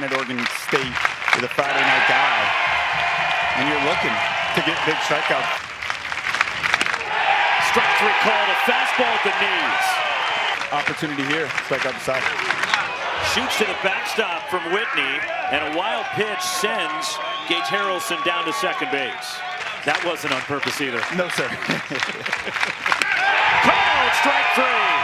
At Oregon State with a Friday night guy, and you're looking to get big strikeouts. Strike three called, a fastball at the knees. Opportunity here, strike out the side. Shoots to the backstop from Whitney, and a wild pitch sends Gage Harrelson down to second base. That wasn't on purpose either. No, sir. Called, strike three.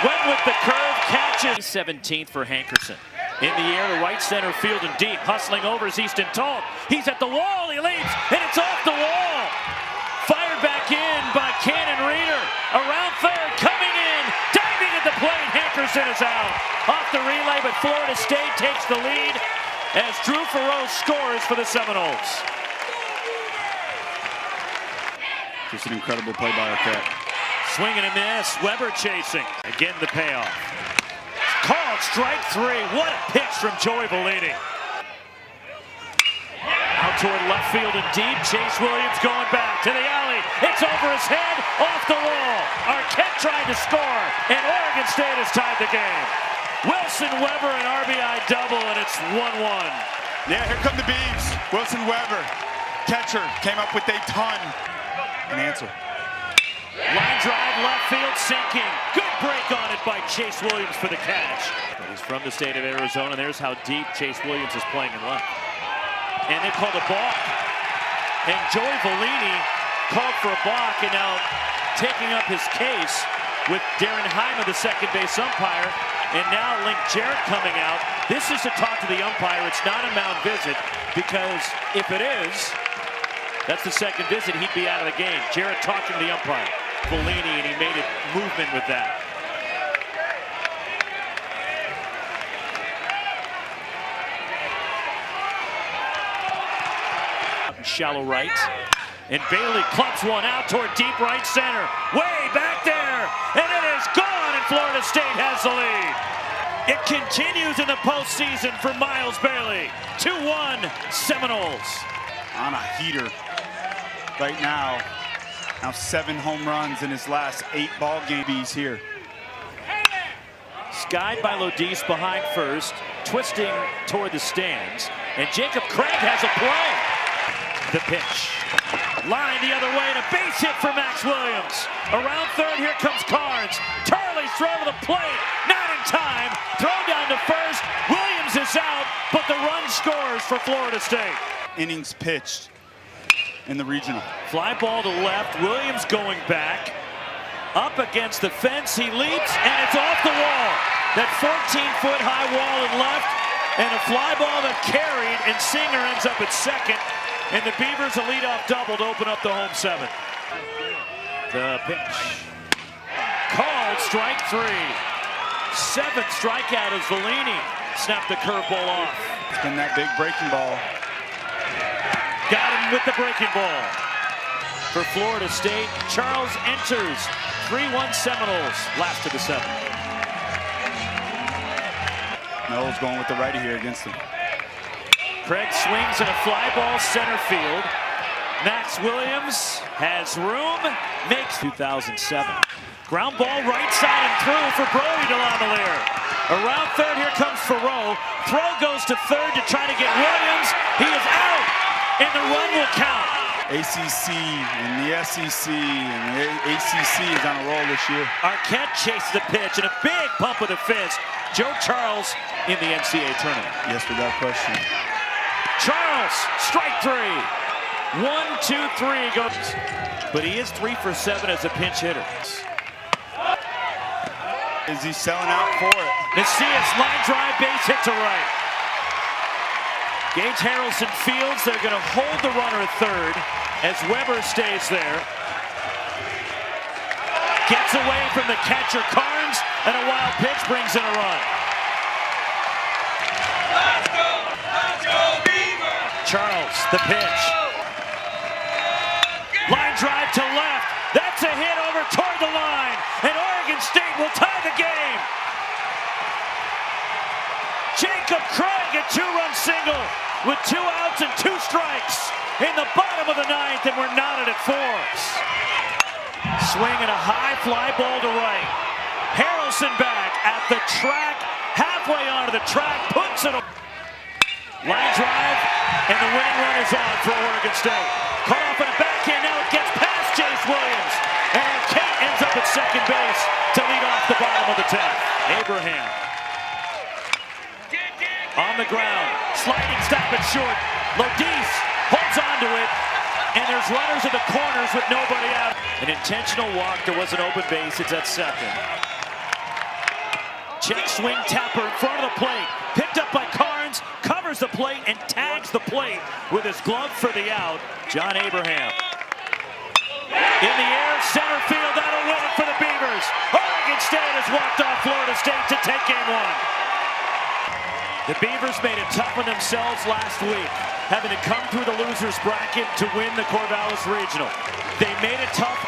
Went with the curve, catches. 17th for Hankerson. In the air to right center field and deep. Hustling over is Easton Tolt. He's at the wall. He leaps, and it's off the wall. Fired back in by Cannon Reeder. Around third, coming in, diving at the plate. Hankerson is out. Off the relay, but Florida State takes the lead as Drew Farrow scores for the Seminoles. Just an incredible play by Arquette. Swing and a miss. Weber chasing. Again, the payoff. Called strike three. What a pitch from Joey Bellini. Out toward left field and deep. Chase Williams going back to the alley. It's over his head, off the wall. Arquette trying to score, and Oregon State has tied the game. Wilson Weber an RBI double, and it's 1-1. Yeah, here come the Beavs. Wilson Weber, catcher, came up with a ton. An answer. Line drive, left field, sinking. Good break on it by Chase Williams for the catch. But he's from the state of Arizona. There's how deep Chase Williams is playing in left. And they called a balk. And Joey Bellini called for a balk, and now taking up his case with Darren Hyman, the second base umpire. And now Link Jarrett coming out. This is to talk to the umpire. It's not a mound visit, because if it is, that's the second visit, he'd be out of the game. Jarrett talking to the umpire. Bellini, and he made a movement with that. Shallow right. And Bailey clubs one out toward deep right center. Way back there. And it is gone, and Florida State has the lead. It continues in the postseason for Miles Bailey. 2-1 Seminoles. On a heater right now. Now 7 home runs in his last 8 ball games here. Skied by Lodis behind first, twisting toward the stands, and Jacob Craig has a play. The pitch. Line the other way, and a base hit for Max Williams. Around third, here comes Carnes. Turley's throw to the plate, not in time. Throw down to first. Williams is out, but the run scores for Florida State. Innings pitched in the regional. Fly ball to left, Williams going back. Up against the fence, he leaps, and it's off the wall. That 14-foot high wall in left, and a fly ball that carried, and Singer ends up at second. And the Beavers a leadoff double to open up the home 7. The pitch. Called strike three. 7th strikeout as Bellini snapped the curveball off. It's been that big breaking ball. Got him with the breaking ball. For Florida State, Charles enters. 3-1 Seminoles, last to the 7th. Knowles going with the righty here against him. Craig swings in a fly ball center field. Max Williams has room, makes 2007. Ground ball right side and through for Brody DeLavalier. Around third, here comes Farrow. Throw goes to third to try to get Williams. He is out, and the run will count. ACC and the SEC and the ACC is on a roll this year. Arquette chases the pitch and a big pump with a fist. Joe Charles in the NCAA tournament. Yes, without question. Charles, strike three. 1, 2, 3 goes. But he is 3 for 7 as a pinch hitter. Is he selling out for it? Macias, line drive, base hit to right. Gage Harrelson fields. They're going to hold the runner at third as Weber stays there. Gets away from the catcher Carnes, and a wild pitch brings in a run. Charles, the pitch. Line drive to left. That's a hit over toward the line, and Oregon State will tie the game. Jacob Craig, a 2-run single with 2 outs and 2 strikes in the bottom of the 9th, and we're knotted at 4. Swing and a high fly ball to right. Harrelson back at the track, halfway onto the track, puts it. Line drive, and the winning run is on for Oregon State. Caught off on a backhand, now it gets past Chase Williams. And Kate ends up at second base to lead off the bottom of the 10th. Abraham on the ground, sliding stop at short. Lodis holds on to it, and there's runners in the corners with nobody out. An intentional walk, there was an open base, it's at second. Check swing tapper in front of the plate, picked up by Carnes, covers the plate and tags the plate with his glove for the out. John Abraham. In the air, center field, that'll win it for the Beavers. Oregon State has walked off Florida State to take game one. The Beavers made it tough on themselves last week, having to come through the losers bracket to win the Corvallis Regional. They made it tough